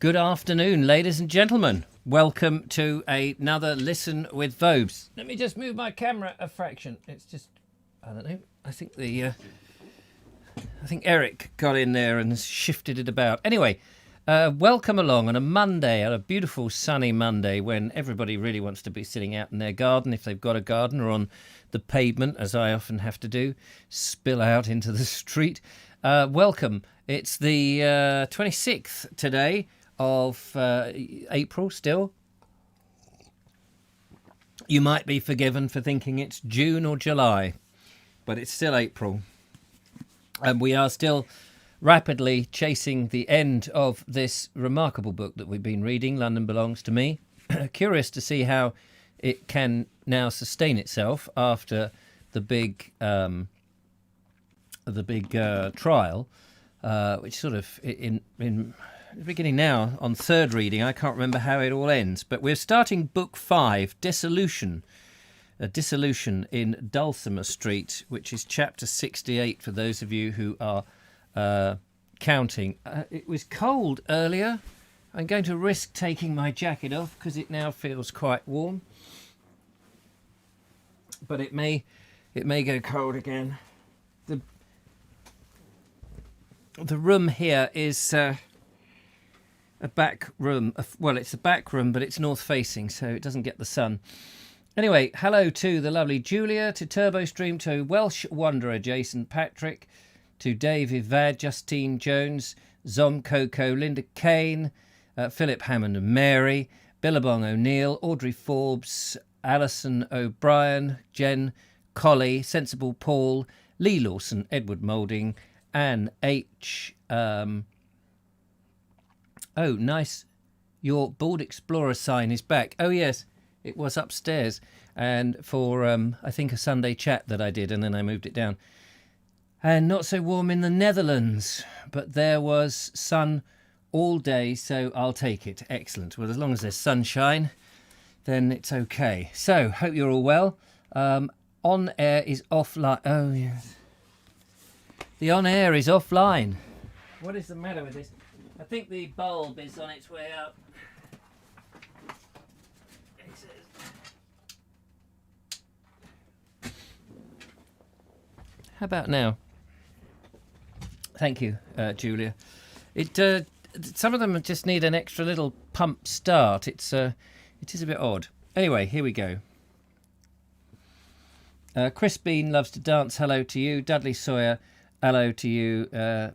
Good afternoon, ladies and gentlemen. Welcome to another Listen with Vobes. Let me just move my camera a fraction. It's just, I don't know. I think Eric got in there and shifted it about. Anyway, welcome along on a Monday, on a beautiful sunny Monday when everybody really wants to be sitting out in their garden, if they've got a garden, or on the pavement, as I often have to do, spill out into the street. Welcome. It's the 26th today of April still. You might be forgiven for thinking it's June or July, but it's still April. And we are still rapidly chasing the end of this remarkable book that we've been reading, London Belongs to Me. Curious to see how it can now sustain itself after the big trial, which sort of in beginning now on third reading. I can't remember how it all ends, but we're starting book 5, Dissolution. A Dissolution in Dulcimer Street, which is chapter 68 for those of you who are counting. It was cold earlier. I'm going to risk taking my jacket off because it now feels quite warm. But it may go cold again. The room here is a back room. Well, it's a back room, but it's north facing, so it doesn't get the sun. Anyway, hello to the lovely Julia, to TurboStream, to Welsh Wanderer Jason Patrick, to Dave Ivad, Justine Jones, Zom Coco, Linda Kane, Philip Hammond and Mary, Billabong O'Neill, Audrey Forbes, Alison O'Brien, Jen Colley, Sensible Paul, Lee Lawson, Edward Moulding, Anne H. Oh, nice. Your Board Explorer sign is back. Oh, yes. It was upstairs, and for, I think, a Sunday chat that I did, and then I moved it down. And not so warm in the Netherlands, but there was sun all day, so I'll take it. Excellent. Well, as long as there's sunshine, then it's okay. So, hope you're all well. On air is offline. Oh, yes. The on air is offline. What is the matter with this? I think the bulb is on its way up. How about now? Thank you, Julia. Some of them just need an extra little pump start. It is a bit odd. Anyway, here we go. Chris Bean loves to dance. Hello to you. Dudley Sawyer. Hello to you.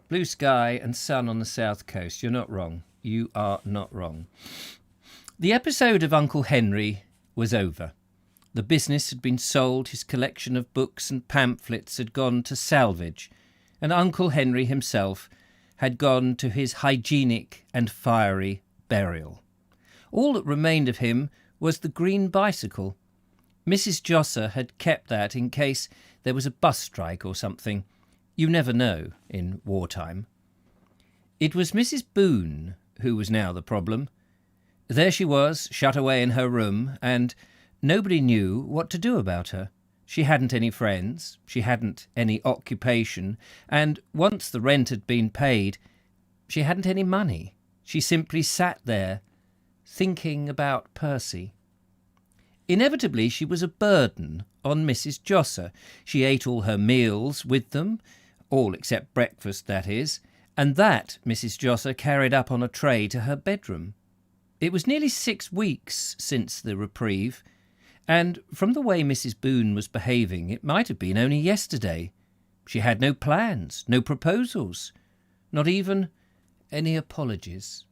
Blue sky and sun on the south coast. You're not wrong. You are not wrong. The episode of Uncle Henry was over. The business had been sold, his collection of books and pamphlets had gone to salvage, and Uncle Henry himself had gone to his hygienic and fiery burial. All that remained of him was the green bicycle. Mrs. Josser had kept that in case there was a bus strike or something. You never know in wartime. It was Mrs. Boone who was now the problem. There she was, shut away in her room, and nobody knew what to do about her. She hadn't any friends, she hadn't any occupation, and once the rent had been paid, she hadn't any money. She simply sat there, thinking about Percy. Inevitably, she was a burden on Mrs. Josser. She ate all her meals with them, all except breakfast, that is, and that Mrs. Josser carried up on a tray to her bedroom. It was nearly 6 weeks since the reprieve, and from the way Mrs. Boone was behaving, it might have been only yesterday. She had no plans, no proposals, not even any apologies.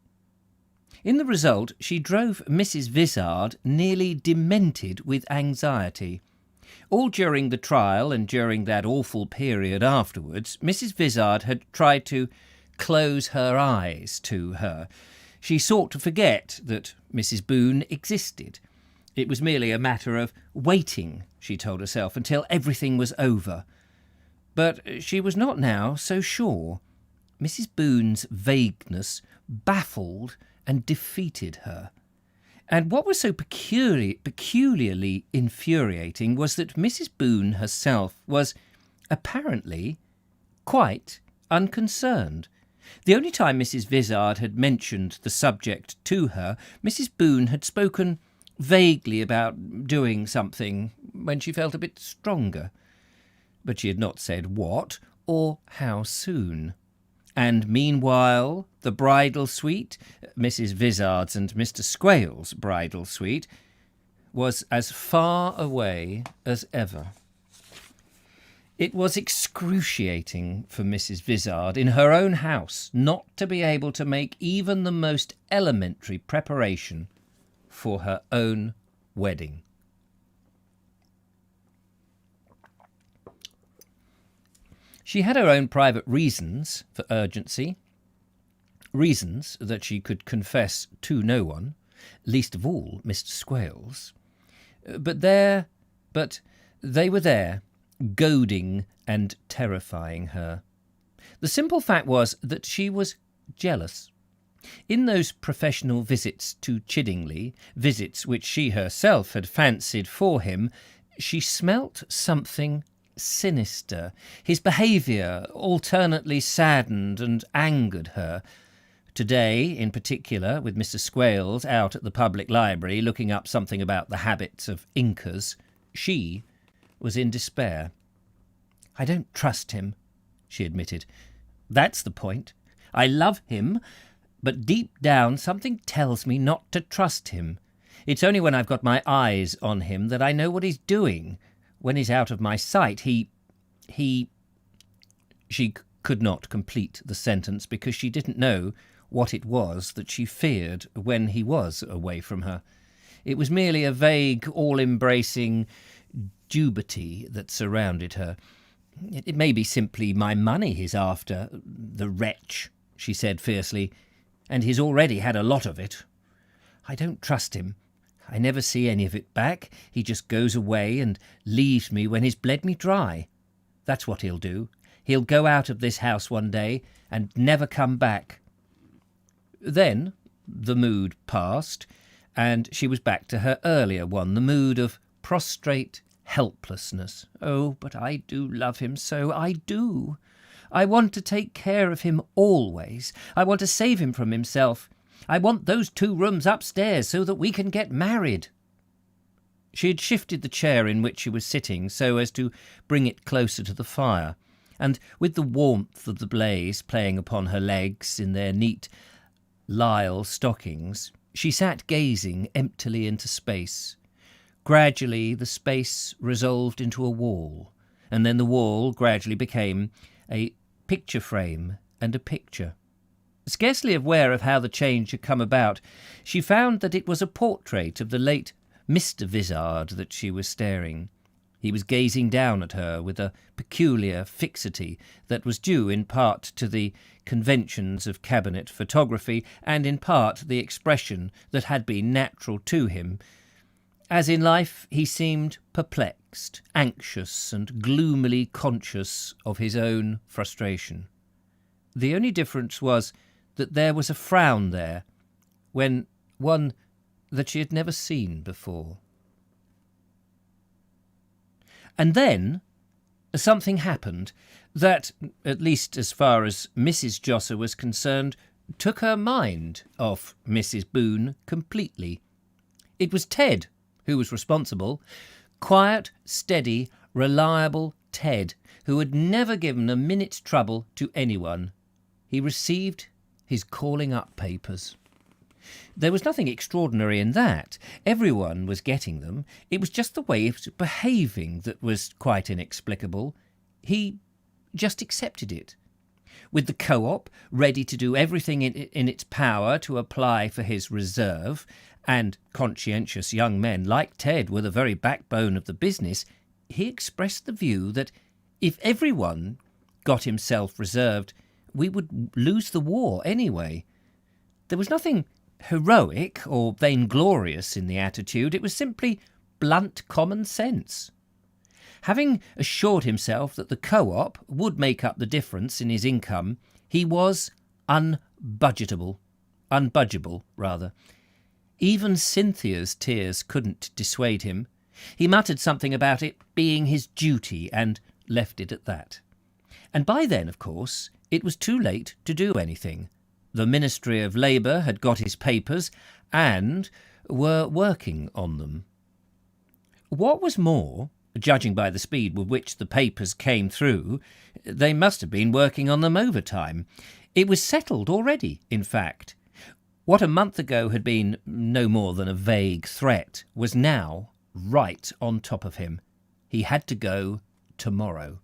In the result, she drove Mrs. Vizard nearly demented with anxiety. All during the trial and during that awful period afterwards, Mrs. Vizard had tried to close her eyes to her. She sought to forget that Mrs. Boone existed. It was merely a matter of waiting, she told herself, until everything was over. But she was not now so sure. Mrs. Boone's vagueness baffled and defeated her. And what was so peculiarly infuriating was that Mrs. Boone herself was apparently quite unconcerned. The only time Mrs. Vizard had mentioned the subject to her, Mrs. Boone had spoken vaguely about doing something when she felt a bit stronger, but she had not said what or how soon. And meanwhile, the bridal suite, Mrs. Vizard's and Mr. Squale's bridal suite, was as far away as ever. It was excruciating for Mrs. Vizard in her own house not to be able to make even the most elementary preparation for her own wedding. She had her own private reasons for urgency, reasons that she could confess to no one, least of all Mr. Squales. But they were there, goading and terrifying her. The simple fact was that she was jealous. In those professional visits to Chiddingly, visits which she herself had fancied for him, she smelt something sinister. His behaviour alternately saddened and angered her. Today, in particular, with Mr. Squales out at the public library looking up something about the habits of Incas, she was in despair. "I don't trust him," she admitted. "That's the point. I love him, but deep down something tells me not to trust him. It's only when I've got my eyes on him that I know what he's doing. When he's out of my sight, he... She could not complete the sentence because she didn't know what it was that she feared when he was away from her. It was merely a vague, all-embracing dubiety that surrounded her. "It may be simply my money he's after, the wretch," she said fiercely, "and he's already had a lot of it. I don't trust him. I never see any of it back. He just goes away and leaves me when he's bled me dry. That's what he'll do. He'll go out of this house one day and never come back." Then the mood passed, and she was back to her earlier one, the mood of prostrate helplessness. "Oh, but I do love him so, I do. I want to take care of him always. I want to save him from himself. I want those 2 rooms upstairs so that we can get married." She had shifted the chair in which she was sitting so as to bring it closer to the fire, and with the warmth of the blaze playing upon her legs in their neat lisle stockings, she sat gazing emptily into space. Gradually the space resolved into a wall, and then the wall gradually became a picture frame and a picture. Scarcely aware of how the change had come about, she found that it was a portrait of the late Mr. Vizard that she was staring. He was gazing down at her with a peculiar fixity that was due in part to the conventions of cabinet photography and in part the expression that had been natural to him. As in life, he seemed perplexed, anxious, and gloomily conscious of his own frustration. The only difference was that there was a frown there, one that she had never seen before. And then something happened that, at least as far as Mrs. Josser was concerned, took her mind off Mrs. Boone completely. It was Ted who was responsible. Quiet, steady, reliable Ted, who had never given a minute's trouble to anyone. He received his calling-up papers. There was nothing extraordinary in that. Everyone was getting them. It was just the way he was behaving that was quite inexplicable. He just accepted it. With the co-op ready to do everything in its power to apply for his reserve, and conscientious young men like Ted were the very backbone of the business, he expressed the view that if everyone got himself reserved, we would lose the war anyway. There was nothing heroic or vainglorious in the attitude. It was simply blunt common sense. Having assured himself that the co-op would make up the difference in his income, he was unbudgeable. Even Cynthia's tears couldn't dissuade him. He muttered something about it being his duty and left it at that. And by then, of course, It was too late to do anything. The Ministry of Labour had got his papers and were working on them. What was more, judging by the speed with which the papers came through, they must have been working on them overtime. It was settled already, in fact. What a month ago had been no more than a vague threat was now right on top of him. He had to go tomorrow.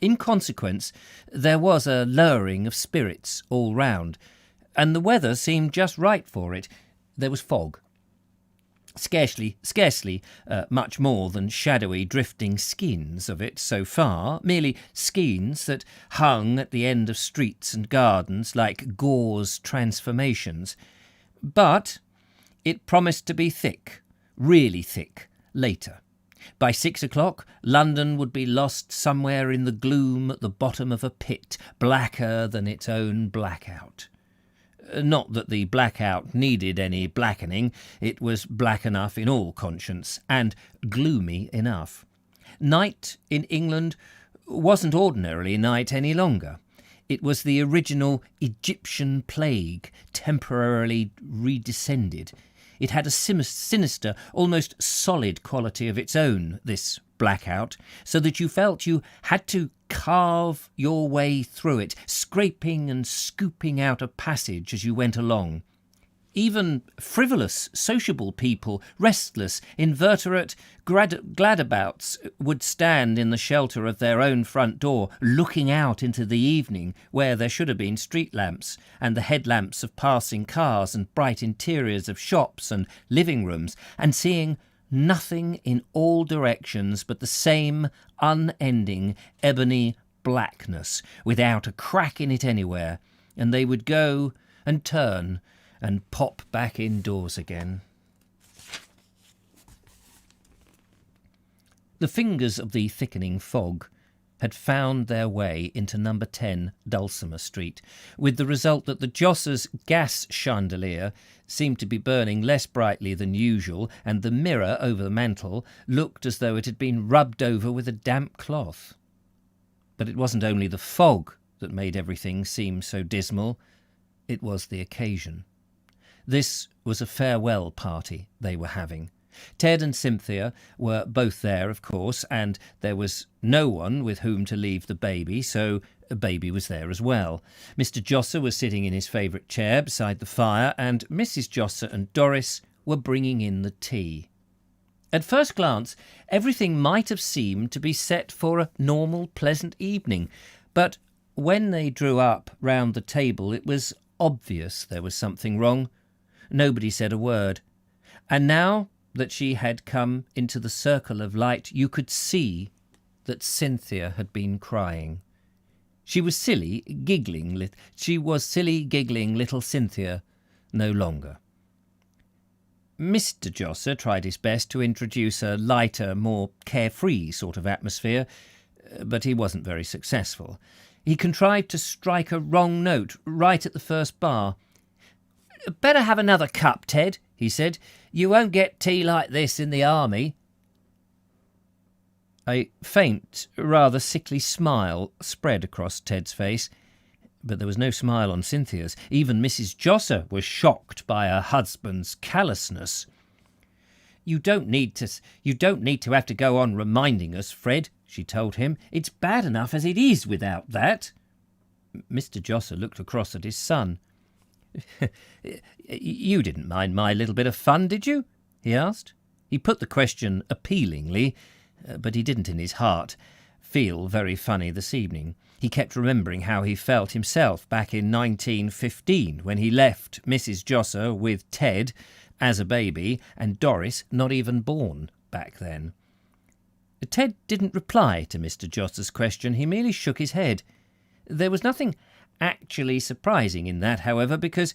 In consequence, there was a lowering of spirits all round, and the weather seemed just right for it. There was fog. Scarcely much more than shadowy drifting skeins of it so far, merely skeins that hung at the end of streets and gardens like gauze transformations. But it promised to be thick, really thick, later. By 6 o'clock, London would be lost somewhere in the gloom at the bottom of a pit, blacker than its own blackout. Not that the blackout needed any blackening. It was black enough in all conscience, and gloomy enough. Night in England wasn't ordinarily night any longer. It was the original Egyptian plague, temporarily redescended. It had a sinister, almost solid quality of its own, this blackout, so that you felt you had to carve your way through it, scraping and scooping out a passage as you went along. Even frivolous, sociable people, restless, inveterate gladabouts, would stand in the shelter of their own front door, looking out into the evening where there should have been street lamps and the headlamps of passing cars and bright interiors of shops and living rooms, and seeing nothing in all directions but the same unending ebony blackness, without a crack in it anywhere, and they would go and turn and pop back indoors again. The fingers of the thickening fog had found their way into number 10 Dulcimer Street, with the result that the Jossers' gas chandelier seemed to be burning less brightly than usual, and the mirror over the mantel looked as though it had been rubbed over with a damp cloth. But it wasn't only the fog that made everything seem so dismal, it was the occasion. This was a farewell party they were having. Ted and Cynthia were both there, of course, and there was no one with whom to leave the baby, so a baby was there as well. Mr. Josser was sitting in his favourite chair beside the fire, and Mrs. Josser and Doris were bringing in the tea. At first glance, everything might have seemed to be set for a normal, pleasant evening, but when they drew up round the table, it was obvious there was something wrong. Nobody said a word. And now that she had come into the circle of light, you could see that Cynthia had been crying. She was silly, giggling little Cynthia no longer. Mr. Josser tried his best to introduce a lighter, more carefree sort of atmosphere, but he wasn't very successful. He contrived to strike a wrong note right at the first bar. "Better have another cup, Ted," he said. "You won't get tea like this in the army." A faint, rather sickly smile spread across Ted's face, but there was no smile on Cynthia's. Even Mrs. Josser was shocked by her husband's callousness. You don't need to have to go on reminding us, Fred," she told him. "It's bad enough as it is without that." Mr. Josser looked across at his son. "You didn't mind my little bit of fun, did you?" he asked. He put the question appealingly, but he didn't in his heart feel very funny this evening. He kept remembering how he felt himself back in 1915 when he left Mrs. Josser with Ted as a baby and Doris not even born back then. Ted didn't reply to Mr. Josser's question. He merely shook his head. There was nothing actually surprising in that, however, because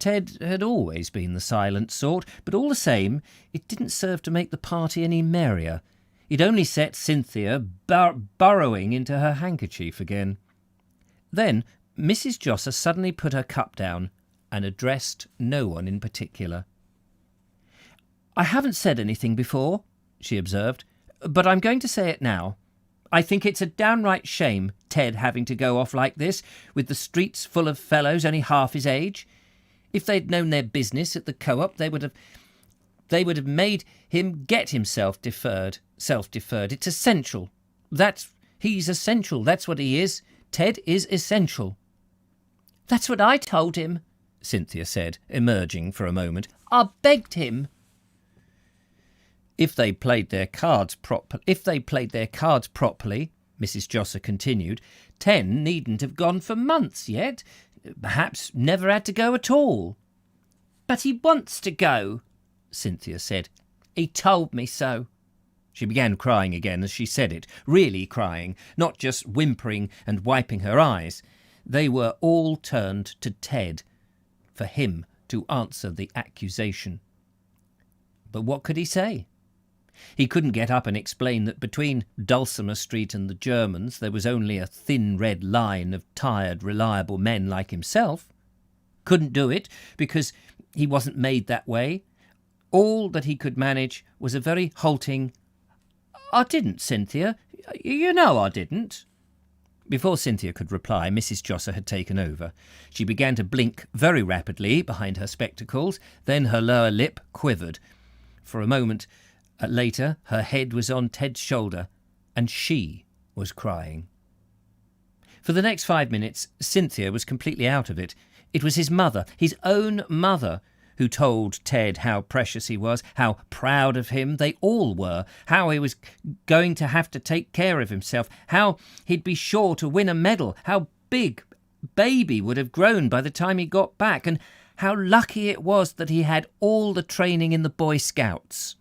Ted had always been the silent sort, but all the same it didn't serve to make the party any merrier. It only set Cynthia burrowing into her handkerchief again. Then Mrs. Josser suddenly put her cup down and addressed no one in particular. "I haven't said anything before," she observed, "but I'm going to say it now. I think it's a downright shame Ted having to go off like this, with the streets full of fellows only half his age. If they'd known their business at the co-op, they would have made him get himself self-deferred. It's essential. He's essential. That's what he is. Ted is essential. That's what I told him, Cynthia said, emerging for a moment. I begged him. If they played their cards properly, Mrs. Josser continued, Ted needn't have gone for months yet. Perhaps never had to go at all. But he wants to go, Cynthia said. He told me so. She began crying again as she said it, really crying, not just whimpering and wiping her eyes. They were all turned to Ted, for him to answer the accusation. But what could he say? He couldn't get up and explain that between Dulcimer Street and the Germans there was only a thin red line of tired, reliable men like himself. Couldn't do it because he wasn't made that way. All that he could manage was a very halting, I didn't, Cynthia. You know I didn't. Before Cynthia could reply, Mrs. Josser had taken over. She began to blink very rapidly behind her spectacles, then her lower lip quivered. For a moment later, her head was on Ted's shoulder, and she was crying. For the next 5 minutes, Cynthia was completely out of it. It was his mother, his own mother, who told Ted how precious he was, how proud of him they all were, how he was going to have to take care of himself, how he'd be sure to win a medal, how big Baby would have grown by the time he got back, and how lucky it was that he had all the training in the Boy Scouts.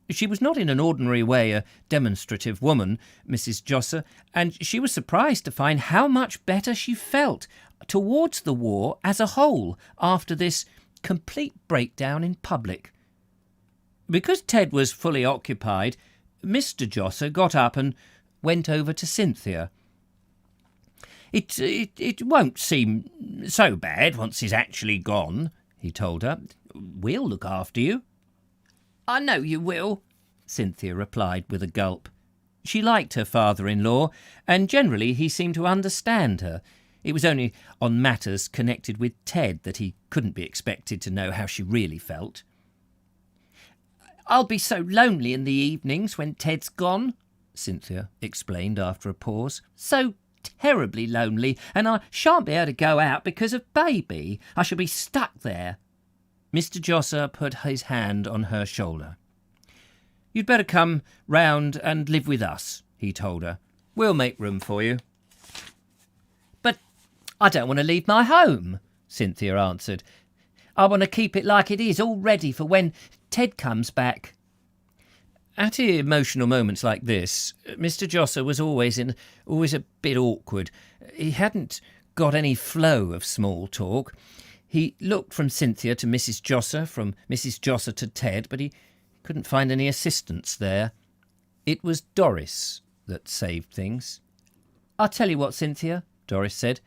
She was not in an ordinary way a demonstrative woman, Mrs. Josser, and she was surprised to find how much better she felt towards the war as a whole after this complete breakdown in public. Because Ted was fully occupied, Mr. Josser got up and went over to Cynthia. It won't seem so bad once he's actually gone, he told her. We'll look after you. I know you will, Cynthia replied with a gulp. She liked her father-in-law, and generally he seemed to understand her. It was only on matters connected with Ted that he couldn't be expected to know how she really felt. I'll be so lonely in the evenings when Ted's gone, Cynthia explained after a pause. So terribly lonely, and I shan't be able to go out because of Baby. I shall be stuck there. Mr. Josser put his hand on her shoulder. You'd better come round and live with us, he told her. We'll make room for you. But I don't want to leave my home, Cynthia answered. I want to keep it like it is, all ready for when Ted comes back. At emotional moments like this, Mr. Josser was always a bit awkward. He hadn't got any flow of small talk. He looked from Cynthia to Mrs. Josser, from Mrs. Josser to Ted, but he couldn't find any assistance there. It was Doris that saved things. I'll tell you what, Cynthia, Doris said.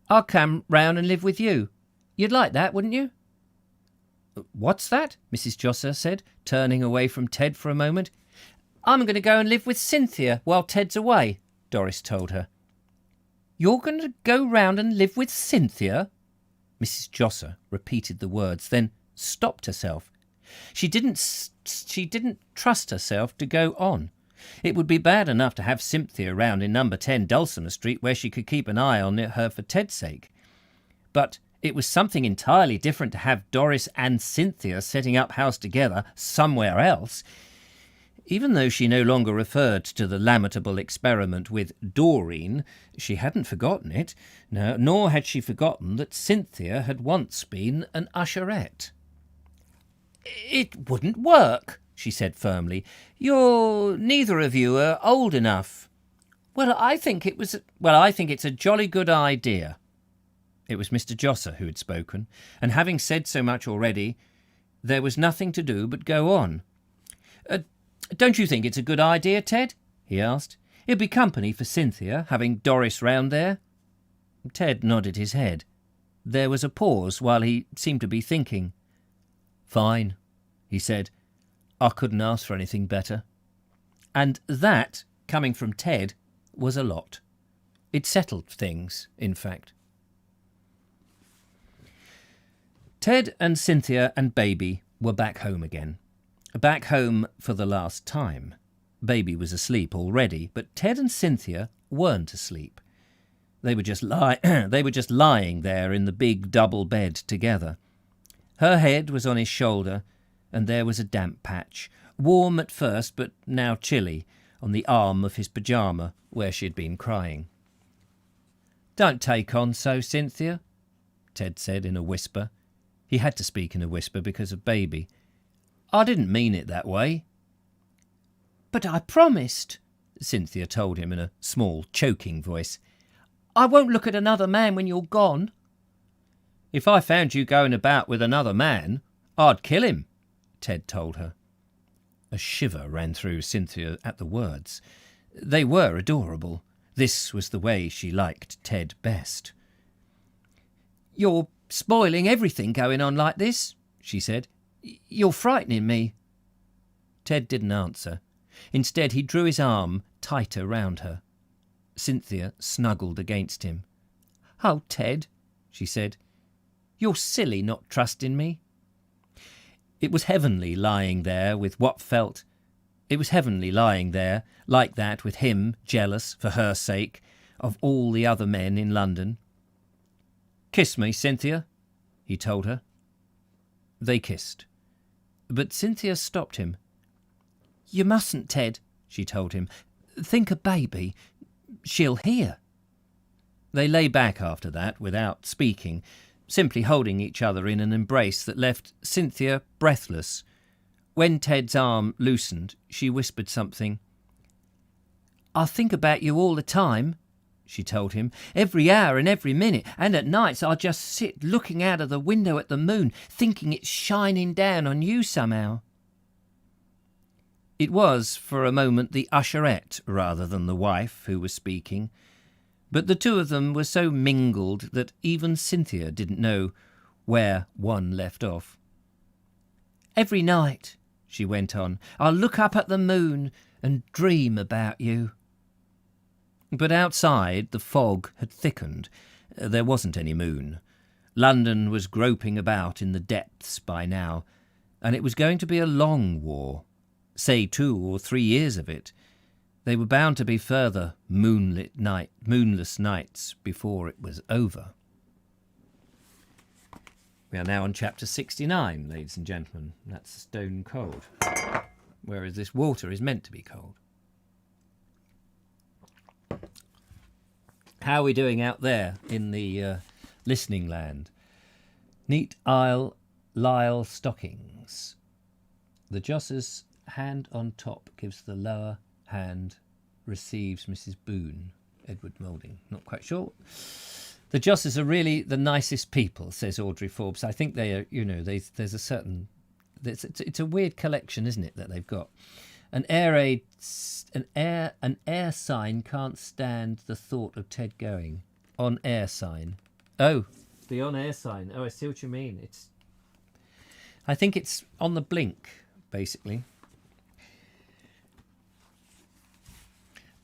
I'll come round and live with you. You'd like that, wouldn't you? What's that? Mrs. Josser said, turning away from Ted for a moment. I'm going to go and live with Cynthia while Ted's away, Doris told her. You're going to go round and live with Cynthia? Mrs. Josser repeated the words, then stopped herself. She didn't trust herself to go on. It would be bad enough to have Cynthia round in number 10 Dulcimer Street, where she could keep an eye on her for Ted's sake. But it was something entirely different to have Doris and Cynthia setting up house together somewhere else. Even though she no longer referred to the lamentable experiment with Doreen, she hadn't forgotten it, nor had she forgotten that Cynthia had once been an usherette. It wouldn't work, she said firmly. Neither of you are old enough. Well, I think it's a jolly good idea. It was Mr. Josser who had spoken, and having said so much already, there was nothing to do but go on. Don't you think it's a good idea, Ted? He asked. It'd be company for Cynthia, having Doris round there. Ted nodded his head. There was a pause while he seemed to be thinking. Fine, he said. I couldn't ask for anything better. And that, coming from Ted, was a lot. It settled things, in fact. Ted and Cynthia and Baby were back home again. Back home for the last time. Baby was asleep already, but Ted and Cynthia weren't asleep. They were just lying there in the big double bed together. Her head was on his shoulder, and there was a damp patch, warm at first but now chilly, on the arm of his pyjama where she had been crying. "Don't take on so, Cynthia," Ted said in a whisper. He had to speak in a whisper because of Baby. "I didn't mean it that way." "But I promised," Cynthia told him in a small, choking voice. "I won't look at another man when you're gone." "If I found you going about with another man, I'd kill him," Ted told her. A shiver ran through Cynthia at the words. They were adorable. This was the way she liked Ted best. "You're spoiling everything going on like this," she said. "You're frightening me." Ted didn't answer. Instead, he drew his arm tighter round her. Cynthia snuggled against him. "Oh, Ted," she said, "you're silly not trusting me." It was heavenly lying there with what felt... It was heavenly lying there, like that, with him, jealous, for her sake, of all the other men in London. "Kiss me, Cynthia," he told her. They kissed. But Cynthia stopped him. "You mustn't, Ted," she told him. "Think of Baby. She'll hear." They lay back after that, without speaking, simply holding each other in an embrace that left Cynthia breathless. When Ted's arm loosened, she whispered something. "I think about you all the time," she told him. "Every hour and every minute, and at nights I just sit looking out of the window at the moon, thinking it's shining down on you somehow." It was, for a moment, the usherette rather than the wife who was speaking, but the two of them were so mingled that even Cynthia didn't know where one left off. "Every night," she went on, "I'll look up at the moon and dream about you." But outside the fog had thickened. There wasn't any moon. London was groping about in the depths by now, and it was going to be a long war. Say 2 or 3 years of it. They were bound to be further moonless nights before it was over. We are now on chapter 69, ladies and gentlemen. That's stone cold, whereas this water is meant to be cold. How are we doing out there in the listening land? Neat Lyle stockings. The Josser's hand on top gives the lower hand, receives Mrs. Boone. Edward Moulding. Not quite sure. The Jossers are really the nicest people, says Audrey Forbes. I think they are, there's a certain... It's a weird collection, isn't it, that they've got. An air sign can't stand the thought of Ted going. On air sign. Oh, the on air sign. Oh, I see what you mean. I think it's on the blink, basically.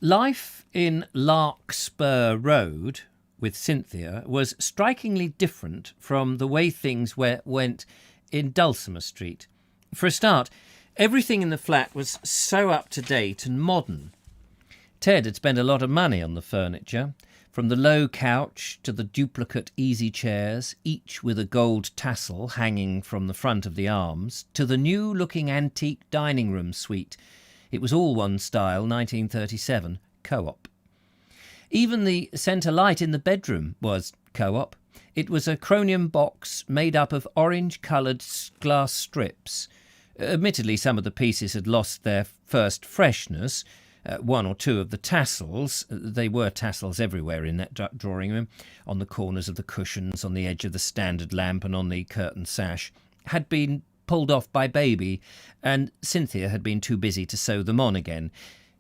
Life in Larkspur Road with Cynthia was strikingly different from the way things went in Dulcimer Street. For a start, everything in the flat was so up to date and modern. Ted had spent a lot of money on the furniture, from the low couch to the duplicate easy chairs, each with a gold tassel hanging from the front of the arms, to the new-looking antique dining room suite. It was all one style, 1937, co-op. Even the centre light in the bedroom was co-op. It was a chromium box made up of orange-coloured glass strips. Admittedly, some of the pieces had lost their first freshness. 1 or 2 of the tassels, they were tassels everywhere in that drawing room, on the corners of the cushions, on the edge of the standard lamp and on the curtain sash, had been pulled off by Baby, and Cynthia had been too busy to sew them on again.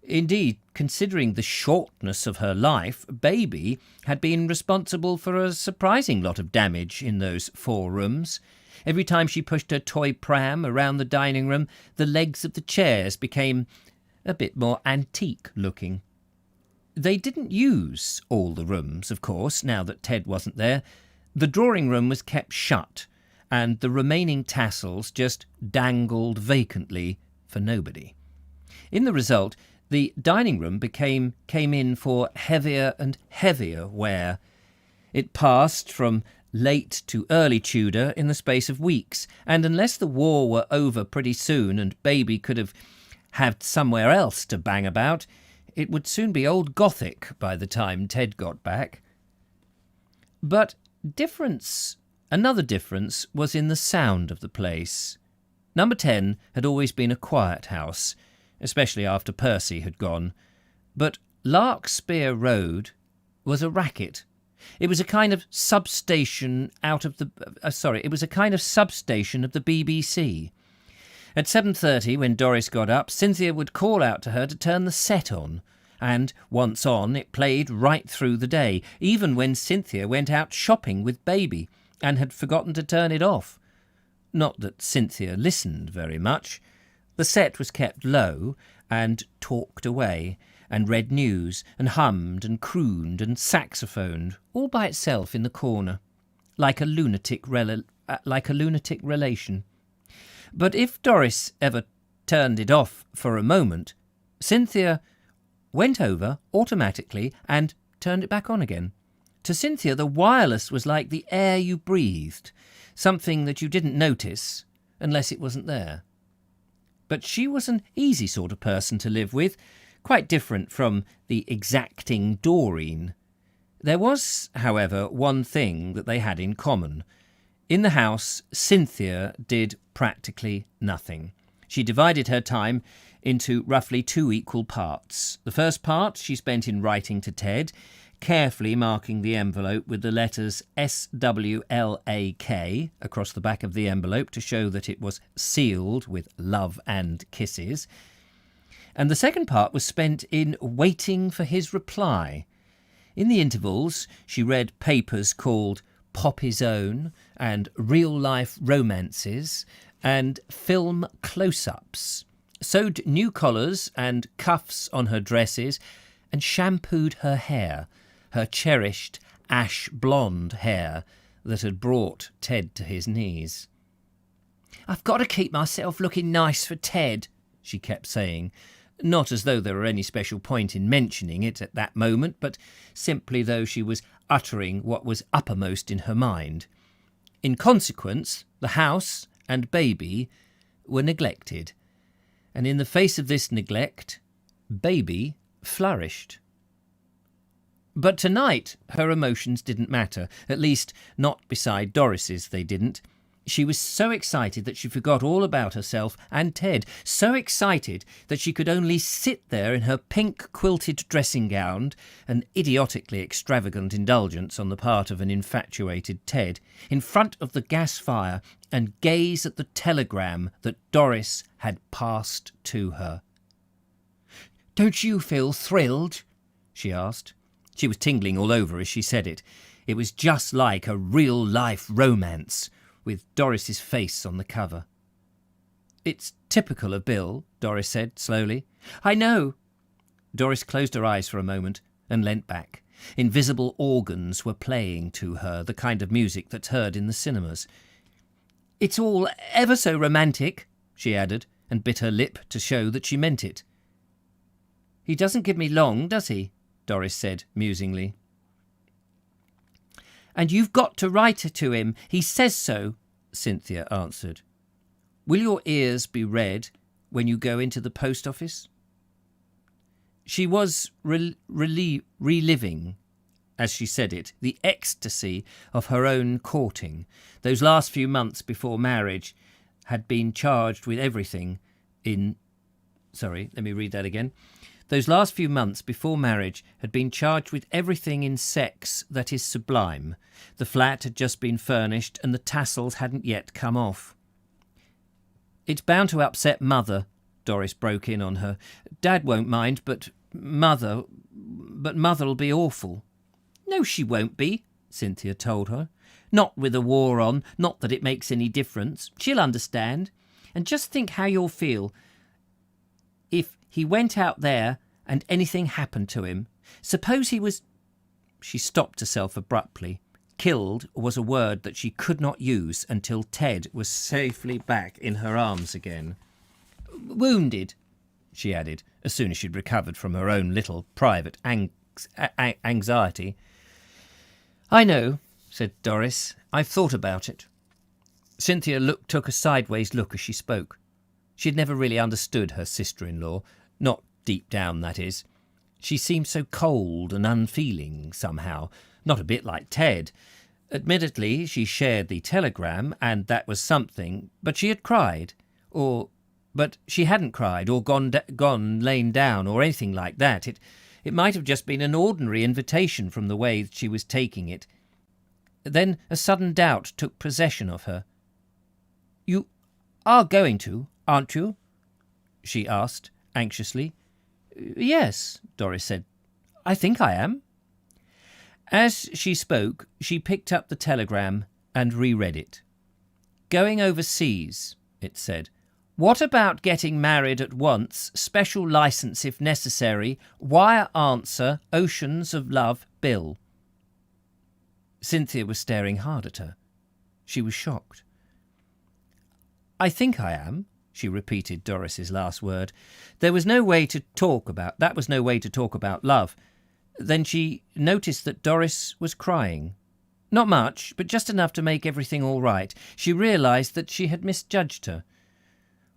Indeed, considering the shortness of her life, Baby had been responsible for a surprising lot of damage in those 4 rooms. Every time she pushed her toy pram around the dining room, the legs of the chairs became a bit more antique-looking. They didn't use all the rooms, of course, now that Ted wasn't there. The drawing room was kept shut, and the remaining tassels just dangled vacantly for nobody. In the result, the dining room came in for heavier and heavier wear. It passed from late to early Tudor in the space of weeks, and unless the war were over pretty soon and Baby could have had somewhere else to bang about, it would soon be old Gothic by the time Ted got back. But another difference was in the sound of the place. Number 10 had always been a quiet house, especially after Percy had gone, but Larkspur Road was a racket. It was a kind of substation of the BBC. At 7:30, when Doris got up, Cynthia would call out to her to turn the set on, and once on, it played right through the day, even when Cynthia went out shopping with Baby and had forgotten to turn it off. Not that Cynthia listened very much. The set was kept low and talked away, and read news, and hummed and crooned and saxophoned, all by itself in the corner, like a lunatic relation. But if Doris ever turned it off for a moment, Cynthia went over automatically and turned it back on again. To Cynthia, the wireless was like the air you breathed, something that you didn't notice unless it wasn't there. But she was an easy sort of person to live with, quite different from the exacting Doreen. There was, however, one thing that they had in common. In the house, Cynthia did practically nothing. She divided her time into roughly 2 equal parts. The first part she spent in writing to Ted, carefully marking the envelope with the letters SWLAK across the back of the envelope to show that it was sealed with love and kisses. And the second part was spent in waiting for his reply. In the intervals, she read papers called Poppy's Own and Real-Life Romances and Film Close-Ups, sewed new collars and cuffs on her dresses, and shampooed her hair, her cherished ash blonde hair that had brought Ted to his knees. "I've got to keep myself looking nice for Ted," she kept saying, not as though there were any special point in mentioning it at that moment, but simply though she was uttering what was uppermost in her mind. In consequence, the house and Baby were neglected, and in the face of this neglect, Baby flourished. But tonight her emotions didn't matter, at least not beside Doris's they didn't. She was so excited that she forgot all about herself and Ted, so excited that she could only sit there in her pink quilted dressing gown, an idiotically extravagant indulgence on the part of an infatuated Ted, in front of the gas fire and gaze at the telegram that Doris had passed to her. "Don't you feel thrilled?" she asked. She was tingling all over as she said it. It was just like a real-life romance, with Doris's face on the cover. "It's typical of Bill," Doris said slowly. "I know." Doris closed her eyes for a moment and leant back. Invisible organs were playing to her, the kind of music that's heard in the cinemas. "It's all ever so romantic," she added, and bit her lip to show that she meant it. "He doesn't give me long, does he?" Doris said musingly. "And you've got to write it to him. He says so," Cynthia answered. "Will your ears be red when you go into the post office?" She was reliving, as she said it, the ecstasy of her own courting. Those last few months before marriage had been charged with everything in... Those last few months before marriage had been charged with everything in sex that is sublime. The flat had just been furnished and the tassels hadn't yet come off. "It's bound to upset Mother," Doris broke in on her. "Dad won't mind, but Mother'll be awful." "No, she won't be," Cynthia told her. "Not with the war on, not that it makes any difference. She'll understand. And just think how you'll feel if he went out there and anything happened to him. Suppose he was... She stopped herself abruptly. Killed was a word that she could not use until Ted was safely back in her arms again. Wounded, she added, as soon as she'd recovered from her own little private anxiety. I know, said Doris. I've thought about it. Cynthia took a sideways look as she spoke. She had never really understood her sister-in-law, not deep down, that is. She seemed so cold and unfeeling, somehow, not a bit like Ted. Admittedly, she shared the telegram, and that was something, but she had cried, but she hadn't cried, or lain down, or anything like that. It might have just been an ordinary invitation from the way she was taking it. Then a sudden doubt took possession of her. You are going to, aren't you? She asked, anxiously. Yes, Doris said. I think I am. As she spoke, she picked up the telegram and reread it. Going overseas, it said. What about getting married at once, special licence if necessary, wire answer, Oceans of Love, Bill. Cynthia was staring hard at her. She was shocked. I think I am, she repeated Doris's last word. That was no way to talk about love. Then she noticed that Doris was crying. Not much, but just enough to make everything all right. She realised that she had misjudged her.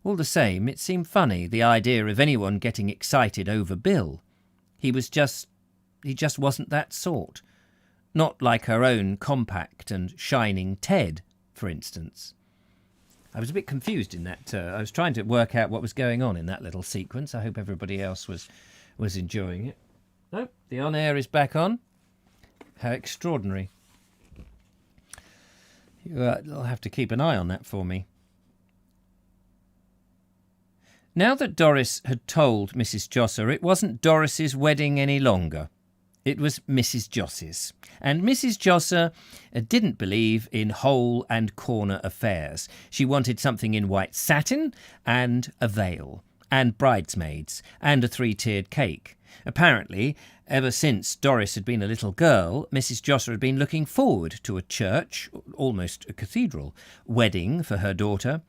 All the same, it seemed funny, the idea of anyone getting excited over Bill. He just wasn't that sort. Not like her own compact and shining Ted, for instance. I was a bit confused in that. I was trying to work out what was going on in that little sequence. I hope everybody else was enjoying it. No, the on-air is back on. How extraordinary. You'll have to keep an eye on that for me. Now that Doris had told Mrs. Josser it wasn't Doris's wedding any longer. It was Mrs. Joss's. And Mrs. Josser didn't believe in hole and corner affairs. She wanted something in white satin and a veil and bridesmaids and a 3-tiered cake. Apparently, ever since Doris had been a little girl, Mrs. Josser had been looking forward to a church, almost a cathedral, wedding for her daughter.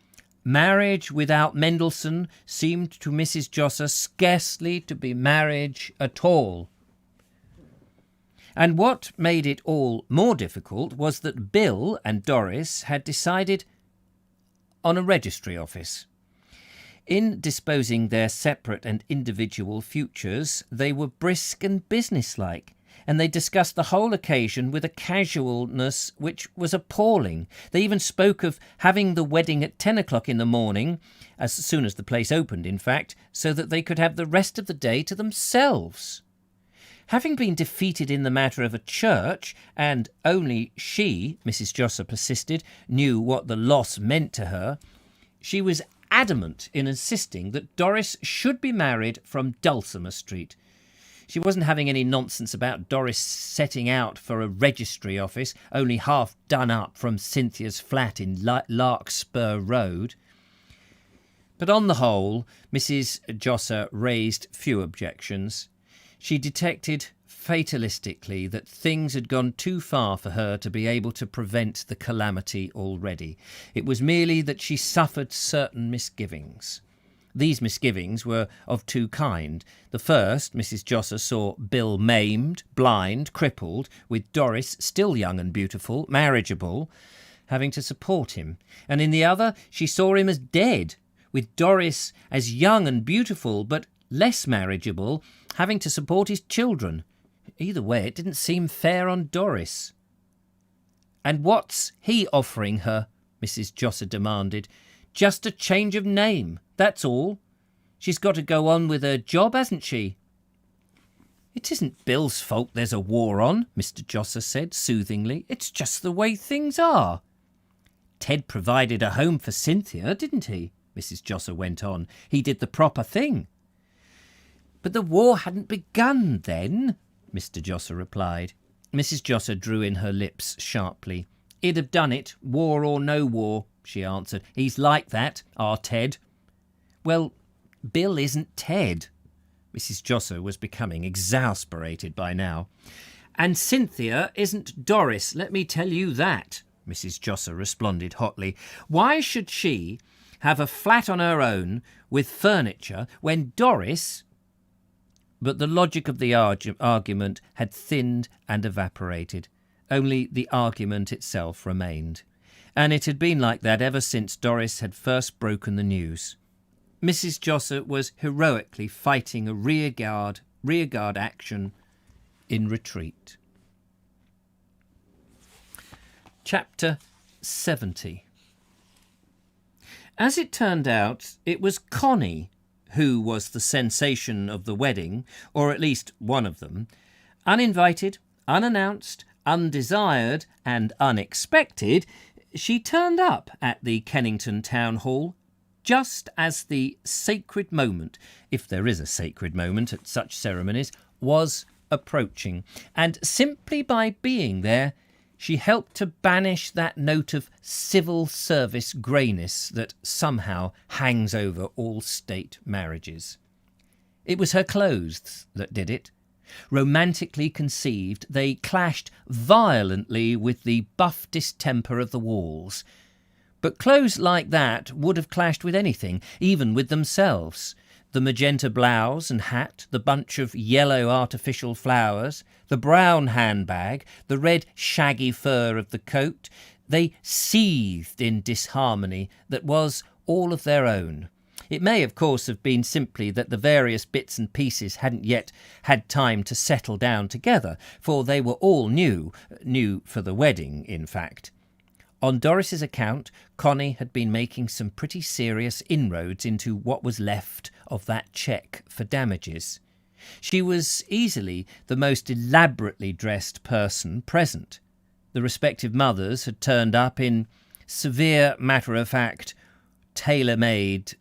Marriage without Mendelssohn seemed to Mrs. Josser scarcely to be marriage at all. And what made it all more difficult was that Bill and Doris had decided on a registry office. In disposing their separate and individual futures, they were brisk and businesslike, and they discussed the whole occasion with a casualness which was appalling. They even spoke of having the wedding at 10 o'clock in the morning, as soon as the place opened, in fact, so that they could have the rest of the day to themselves. Having been defeated in the matter of a church, and only she, Mrs. Josser persisted, knew what the loss meant to her, she was adamant in insisting that Doris should be married from Dulcimer Street. She wasn't having any nonsense about Doris setting out for a registry office only half done up from Cynthia's flat in Larkspur Road. But on the whole, Mrs. Josser raised few objections. She detected fatalistically that things had gone too far for her to be able to prevent the calamity already. It was merely that she suffered certain misgivings. These misgivings were of two kinds. The first, Mrs. Josser saw Bill maimed, blind, crippled, with Doris, still young and beautiful, marriageable, having to support him. And in the other, she saw him as dead, with Doris as young and beautiful, but less marriageable, having to support his children. Either way, it didn't seem fair on Doris. And what's he offering her? Mrs. Josser demanded. Just a change of name, that's all. She's got to go on with her job, hasn't she? It isn't Bill's fault there's a war on, Mr. Josser said soothingly. It's just the way things are. Ted provided a home for Cynthia, didn't he? Mrs. Josser went on. He did the proper thing. But the war hadn't begun then, Mr. Josser replied. Mrs. Josser drew in her lips sharply. He'd have done it, war or no war, she answered. He's like that, our Ted. Well, Bill isn't Ted, Mrs. Josser was becoming exasperated by now. "And Cynthia isn't Doris, let me tell you that," Mrs. Josser responded hotly. "Why should she have a flat on her own with furniture when Doris—" But the logic of the argument had thinned and evaporated. Only the argument itself remained. And it had been like that ever since Doris had first broken the news. Mrs. Josser was heroically fighting a rearguard action in retreat. Chapter 70. As it turned out, it was Connie who was the sensation of the wedding, or at least one of them. Uninvited, unannounced, undesired, and unexpected, she turned up at the Kennington Town Hall just as the sacred moment, if there is a sacred moment at such ceremonies, was approaching. And simply by being there, she helped to banish that note of civil service greyness that somehow hangs over all state marriages. It was her clothes that did it. Romantically conceived, they clashed violently with the buff distemper of the walls. But clothes like that would have clashed with anything, even with themselves. The magenta blouse and hat, the bunch of yellow artificial flowers, the brown handbag, the red shaggy fur of the coat, they seethed in disharmony that was all of their own. It may, of course, have been simply that the various bits and pieces hadn't yet had time to settle down together, for they were all new for the wedding, in fact. On Doris's account, Connie had been making some pretty serious inroads into what was left of that cheque for damages. She was easily the most elaborately dressed person present. The respective mothers had turned up in severe matter-of-fact, tailor-made...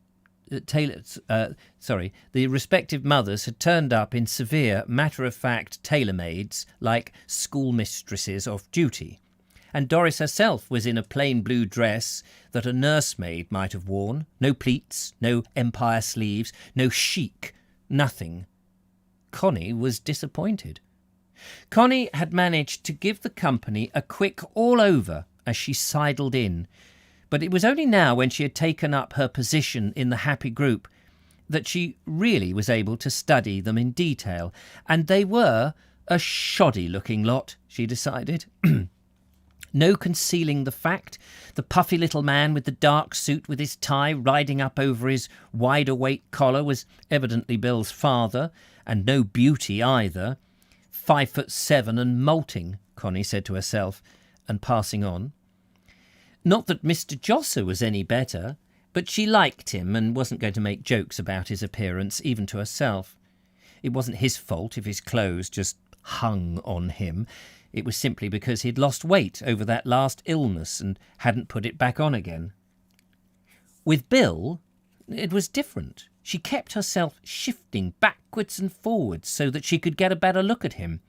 the respective mothers had turned up in severe matter-of-fact tailor-mades like schoolmistresses off duty. And Doris herself was in a plain blue dress that a nursemaid might have worn. No pleats, no empire sleeves, no chic, nothing. Connie was disappointed. Connie had managed to give the company a quick all-over as she sidled in, but it was only now, when she had taken up her position in the happy group, that she really was able to study them in detail, and they were a shoddy-looking lot, she decided. No concealing the fact. The puffy little man with the dark suit with his tie riding up over his wide-awake collar was evidently Bill's father, and no beauty either. 5'7" and moulting, Connie said to herself, and passing on. Not that Mr. Josser was any better, but she liked him and wasn't going to make jokes about his appearance, even to herself. It wasn't his fault if his clothes just hung on him. It was simply because he'd lost weight over that last illness and hadn't put it back on again. With Bill, it was different. She kept herself shifting backwards and forwards so that she could get a better look at him.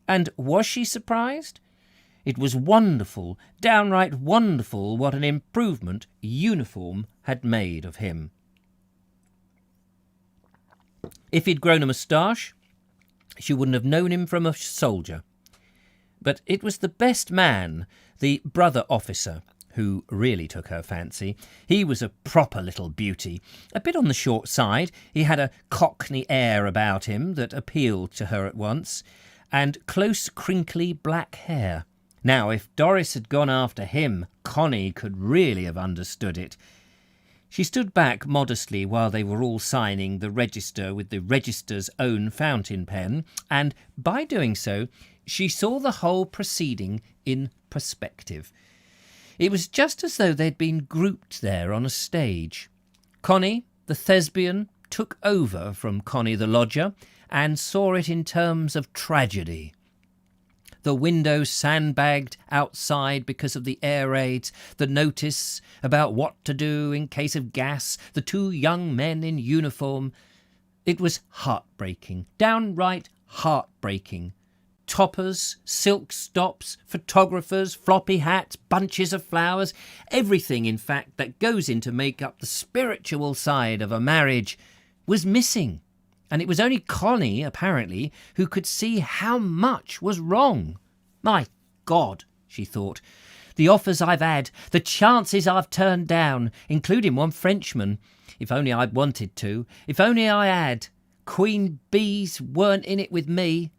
And was she surprised? It was wonderful, downright wonderful, what an improvement uniform had made of him. If he'd grown a moustache, she wouldn't have known him from a soldier. But it was the best man, the brother officer, who really took her fancy. He was a proper little beauty, a bit on the short side. He had a cockney air about him that appealed to her at once, and close, crinkly black hair. Now, if Doris had gone after him, Connie could really have understood it. She stood back modestly while they were all signing the register with the register's own fountain pen, and by doing so, she saw the whole proceeding in perspective. It was just as though they'd been grouped there on a stage. Connie, the thespian, took over from Connie the lodger and saw it in terms of tragedy. The window sandbagged outside because of the air raids, the notice about what to do in case of gas, the two young men in uniform. It was heartbreaking, downright heartbreaking. Toppers, silk stops, photographers, floppy hats, bunches of flowers, everything, in fact, that goes in to make up the spiritual side of a marriage was missing. And it was only Connie, apparently, who could see how much was wrong. My God, she thought, the offers I've had, the chances I've turned down, including one Frenchman. If only I'd wanted to. If only I had. Queen bees weren't in it with me.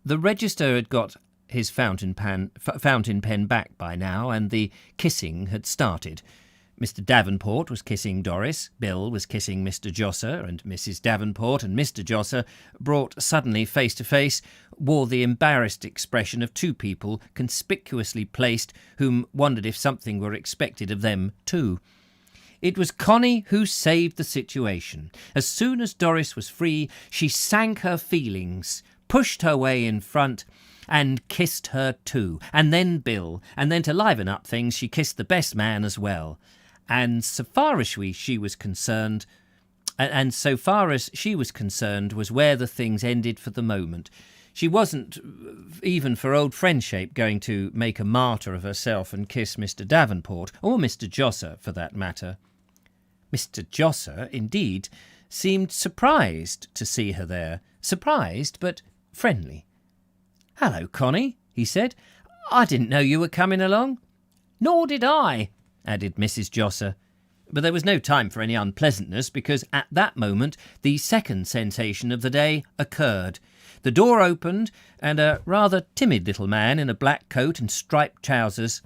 The register had got his fountain pen back by now, and the kissing had started. Mr. Davenport was kissing Doris, Bill was kissing Mr. Josser, and Mrs. Davenport and Mr. Josser, brought suddenly face to face, wore the embarrassed expression of two people conspicuously placed whom wondered if something were expected of them too. It was Connie who saved the situation. As soon as Doris was free, she sank her feelings, pushed her way in front, and kissed her too, and then Bill, and then to liven up things she kissed the best man as well. And so far as she was concerned was where the things ended for the moment. She wasn't, even for old friendship, going to make a martyr of herself and kiss Mr. Davenport, or Mr. Josser for that matter. Mr. Josser, indeed, seemed surprised to see her there. Surprised, but friendly. "Hello, Connie," he said. "I didn't know you were coming along." "Nor did I," added Mrs. Josser. But there was no time for any unpleasantness, because at that moment the second sensation of the day occurred. The door opened, and a rather timid little man in a black coat and striped trousers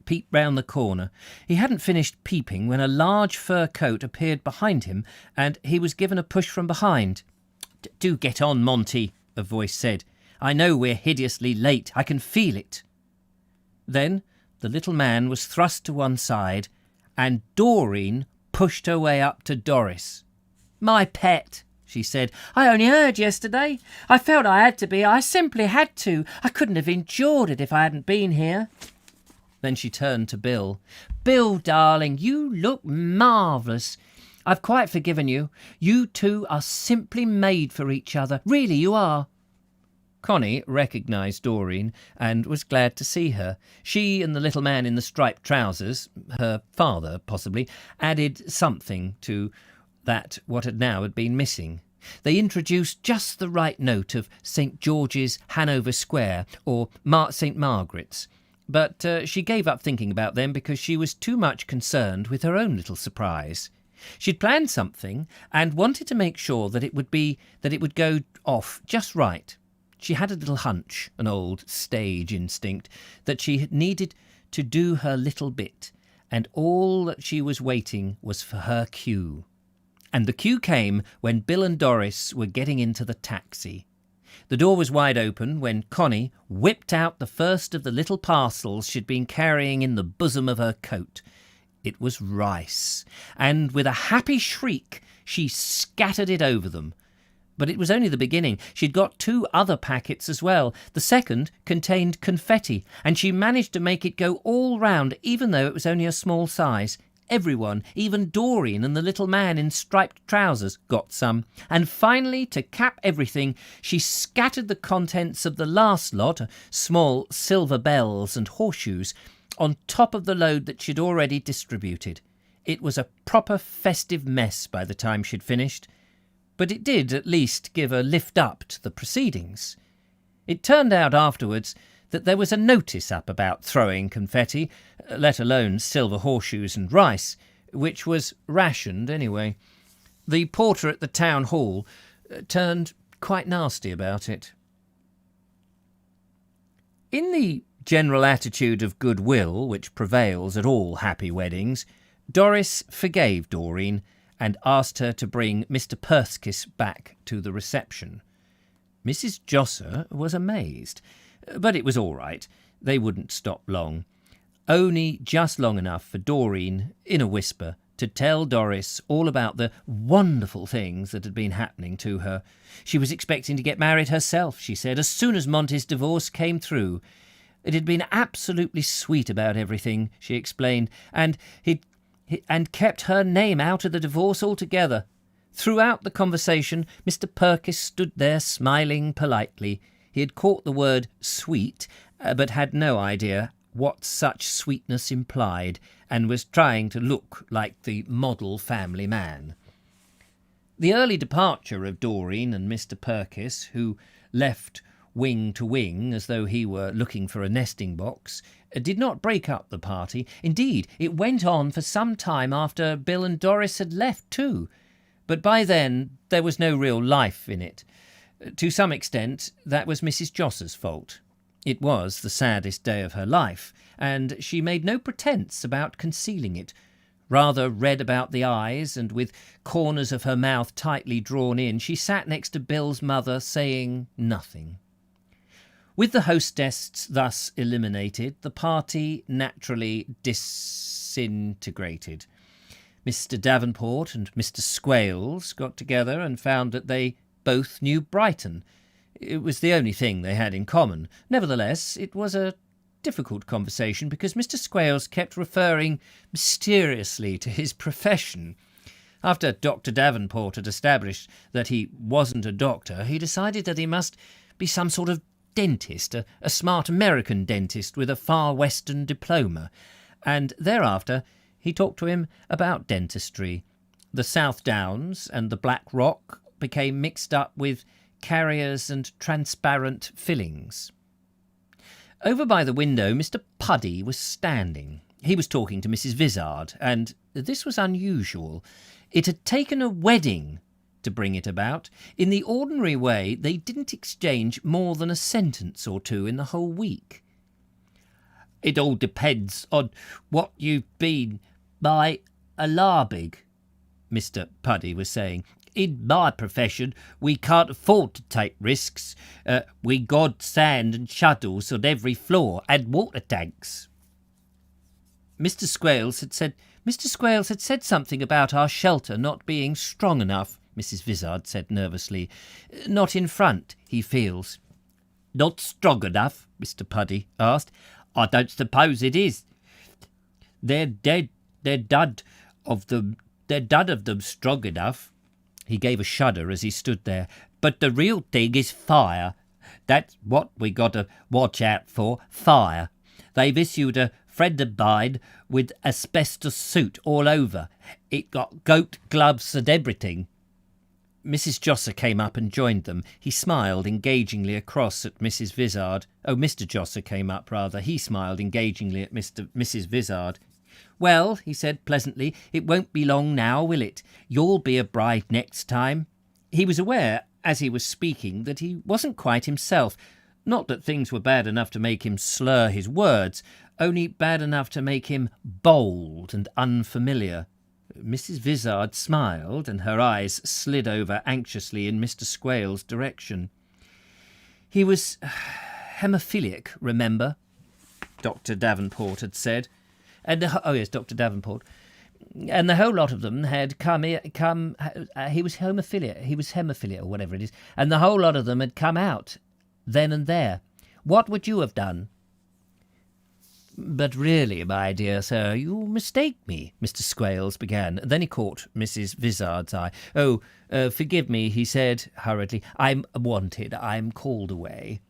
peeped round the corner. He hadn't finished peeping when a large fur coat appeared behind him, and he was given a push from behind. "Do get on, Monty," a voice said. "I know we're hideously late. I can feel it." Then the little man was thrust to one side, and Doreen pushed her way up to Doris. "My pet," she said, "I only heard yesterday. I felt I had to be. I simply had to. I couldn't have endured it if I hadn't been here." Then she turned to Bill. "Bill, darling, you look marvellous. I've quite forgiven you. You two are simply made for each other. Really, you are." Connie recognised Doreen and was glad to see her. She and the little man in the striped trousers, her father possibly, added something to that what had now been missing. They introduced just the right note of St. George's, Hanover Square, or St. Margaret's. But she gave up thinking about them because she was too much concerned with her own little surprise. She'd planned something and wanted to make sure that it would go off just right. She had a little hunch, an old stage instinct, that she needed to do her little bit, and all that she was waiting was for her cue. And the cue came when Bill and Doris were getting into the taxi. The door was wide open when Connie whipped out the first of the little parcels she'd been carrying in the bosom of her coat. It was rice, and with a happy shriek she scattered it over them. But it was only the beginning. She'd got 2 other packets as well. The second contained confetti, and she managed to make it go all round, even though it was only a small size. Everyone, even Doreen and the little man in striped trousers, got some. And finally, to cap everything, she scattered the contents of the last lot, small silver bells and horseshoes, on top of the load that she'd already distributed. It was a proper festive mess by the time she'd finished. But it did at least give a lift up to the proceedings. It turned out afterwards that there was a notice up about throwing confetti, let alone silver horseshoes and rice, which was rationed anyway. The porter at the town hall turned quite nasty about it. In the general attitude of goodwill which prevails at all happy weddings, Doris forgave Doreen and asked her to bring Mr. Perskis back to the reception. Mrs. Josser was amazed, but it was all right. They wouldn't stop long. Only just long enough for Doreen, in a whisper, to tell Doris all about the wonderful things that had been happening to her. She was expecting to get married herself, she said, as soon as Monty's divorce came through. It had been absolutely sweet about everything, she explained, and kept her name out of the divorce altogether. Throughout the conversation, Mr. Perkis stood there smiling politely. He had caught the word sweet, but had no idea what such sweetness implied, and was trying to look like the model family man. The early departure of Doreen and Mr. Purkis, who left wing to wing as though he were looking for a nesting box, did not break up the party. Indeed, it went on for some time after Bill and Doris had left too. But by then there was no real life in it. To some extent, that was Mrs. Josser's fault. It was the saddest day of her life, and she made no pretence about concealing it. Rather red about the eyes, and with corners of her mouth tightly drawn in, she sat next to Bill's mother, saying nothing. With the hostess thus eliminated, the party naturally disintegrated. Mr. Davenport and Mr. Squales got together and found that they both knew Brighton. It was the only thing they had in common. Nevertheless, it was a difficult conversation because Mr. Squales kept referring mysteriously to his profession. After Dr. Davenport had established that he wasn't a doctor, he decided that he must be some sort of dentist, a smart American dentist with a far western diploma, and thereafter he talked to him about dentistry. The South Downs and the Black Rock became mixed up with carriers and transparent fillings. Over by the window, Mr. Puddy was standing. He was talking to Mrs. Vizard, and this was unusual. It had taken a wedding to bring it about. In the ordinary way, they didn't exchange more than a sentence or two in the whole week. "It all depends on what you've been by a larbig," Mr. Puddy was saying. "In my profession, we can't afford to take risks. We got sand and shuttles on every floor and water tanks." Mr. Squales had said something about our shelter not being strong enough, Mrs. Vizard said nervously. "Not in front, he feels." "Not strong enough?" Mr. Puddy asked. "I don't suppose it is. They're done of them strong enough." He gave a shudder as he stood there. "But the real thing is fire. That's what we got to watch out for, fire. They've issued a friend of mine with asbestos suit all over. It got goat gloves and everything." Mrs. Josser came up and joined them. He smiled engagingly across at Mrs. Vizard. Mr. Josser came up, rather. He smiled engagingly at Mrs. Vizard. "Well," he said pleasantly, "it won't be long now, will it? You'll be a bride next time." He was aware, as he was speaking, that he wasn't quite himself. Not that things were bad enough to make him slur his words, only bad enough to make him bold and unfamiliar. Mrs. Vizard smiled, and her eyes slid over anxiously in Mr. Squales' direction. "He was hemophiliac, remember?" Dr. Davenport had said. Dr. Davenport. "And the whole lot of them had he was hemophilia, or whatever it is, and the whole lot of them had come out then and there. What would you have done?" "But really, my dear sir, you mistake me," Mr. Squales began. Then he caught Mrs. Vizard's eye. Forgive me," he said hurriedly. "I'm wanted. I'm called away."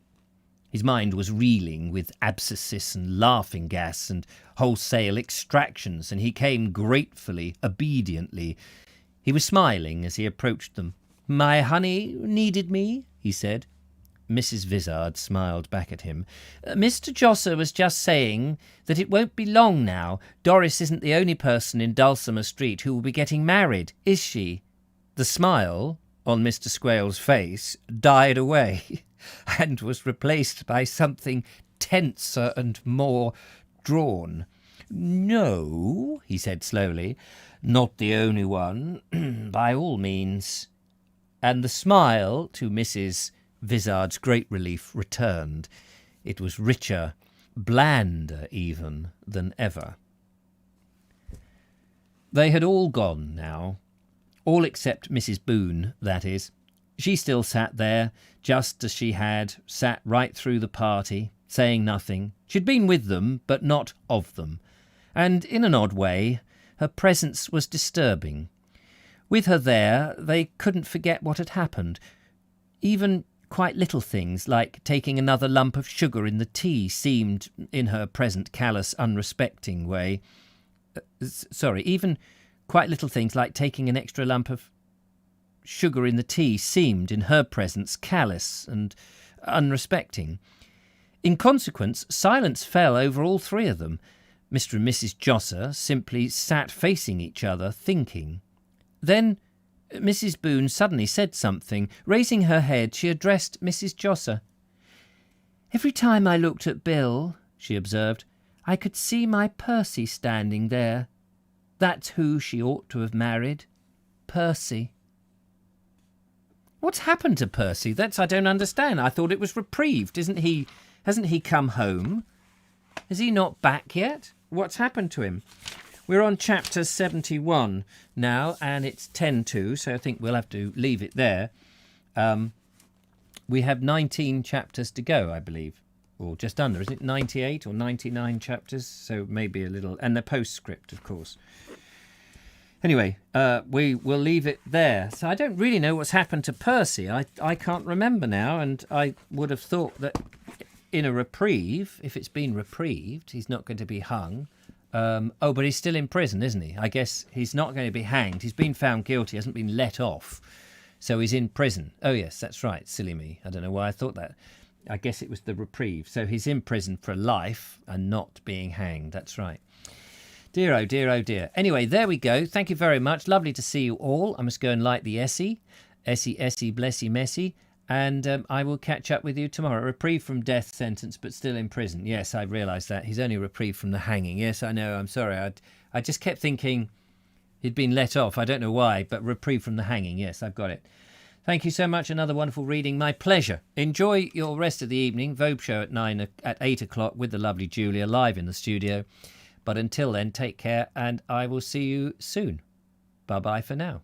His mind was reeling with abscesses and laughing gas and wholesale extractions, and he came gratefully, obediently. He was smiling as he approached them. "My honey needed me," he said. Mrs. Vizard smiled back at him. "Mr. Josser was just saying that it won't be long now. Doris isn't the only person in Dulcimer Street who will be getting married, is she?" The smile on Mr. Squales' face died away and was replaced by something tenser and more drawn. "No," he said slowly, "not the only one, by all means." And the smile, to Mrs. Vizard's great relief, returned. It was richer, blander even, than ever. They had all gone now. All except Mrs. Boone, that is. She still sat there, just as she had sat right through the party, saying nothing. She'd been with them, but not of them. And in an odd way, her presence was disturbing. With her there, they couldn't forget what had happened. Even quite little things, like taking another lump of sugar in the tea, seemed, in her present callous, unrespecting way... even quite little things like taking an extra lump of... sugar in the tea seemed, in her presence, callous and unrespecting. In consequence, silence fell over all three of them. Mr. and Mrs. Josser simply sat facing each other, thinking. Then Mrs. Boone suddenly said something. Raising her head, she addressed Mrs. Josser. "Every time I looked at Bill," she observed, "I could see my Percy standing there. That's who she ought to have married. Percy." What's happened to Percy? I don't understand. I thought it was reprieved. Hasn't he come home? Is he not back yet? What's happened to him? We're on chapter 71 now, and it's 10:2, so I think we'll have to leave it there. We have 19 chapters to go, I believe, or just under. Is it 98 or 99 chapters? So maybe a little, and the postscript, of course. Anyway, we will leave it there. So I don't really know what's happened to Percy. I can't remember now, and I would have thought that in a reprieve, if it's been reprieved, he's not going to be hung. But he's still in prison, isn't he? I guess he's not going to be hanged. He's been found guilty, hasn't been let off. So he's in prison. Oh, yes, that's right. Silly me. I don't know why I thought that. I guess it was the reprieve. So he's in prison for life and not being hanged. That's right. Dear, oh dear, oh dear. Anyway, there we go. Thank you very much. Lovely to see you all. I must go and light the Essie. Essie, Essie, blessy, messy. And I will catch up with you tomorrow. Reprieve from death sentence, but still in prison. Yes, I realise that. He's only reprieved from the hanging. Yes, I know. I'm sorry. I just kept thinking he'd been let off. I don't know why, but reprieve from the hanging. Yes, I've got it. Thank you so much. Another wonderful reading. My pleasure. Enjoy your rest of the evening. Vobe show at 8 o'clock with the lovely Julia live in the studio. But until then, take care, and I will see you soon. Bye-bye for now.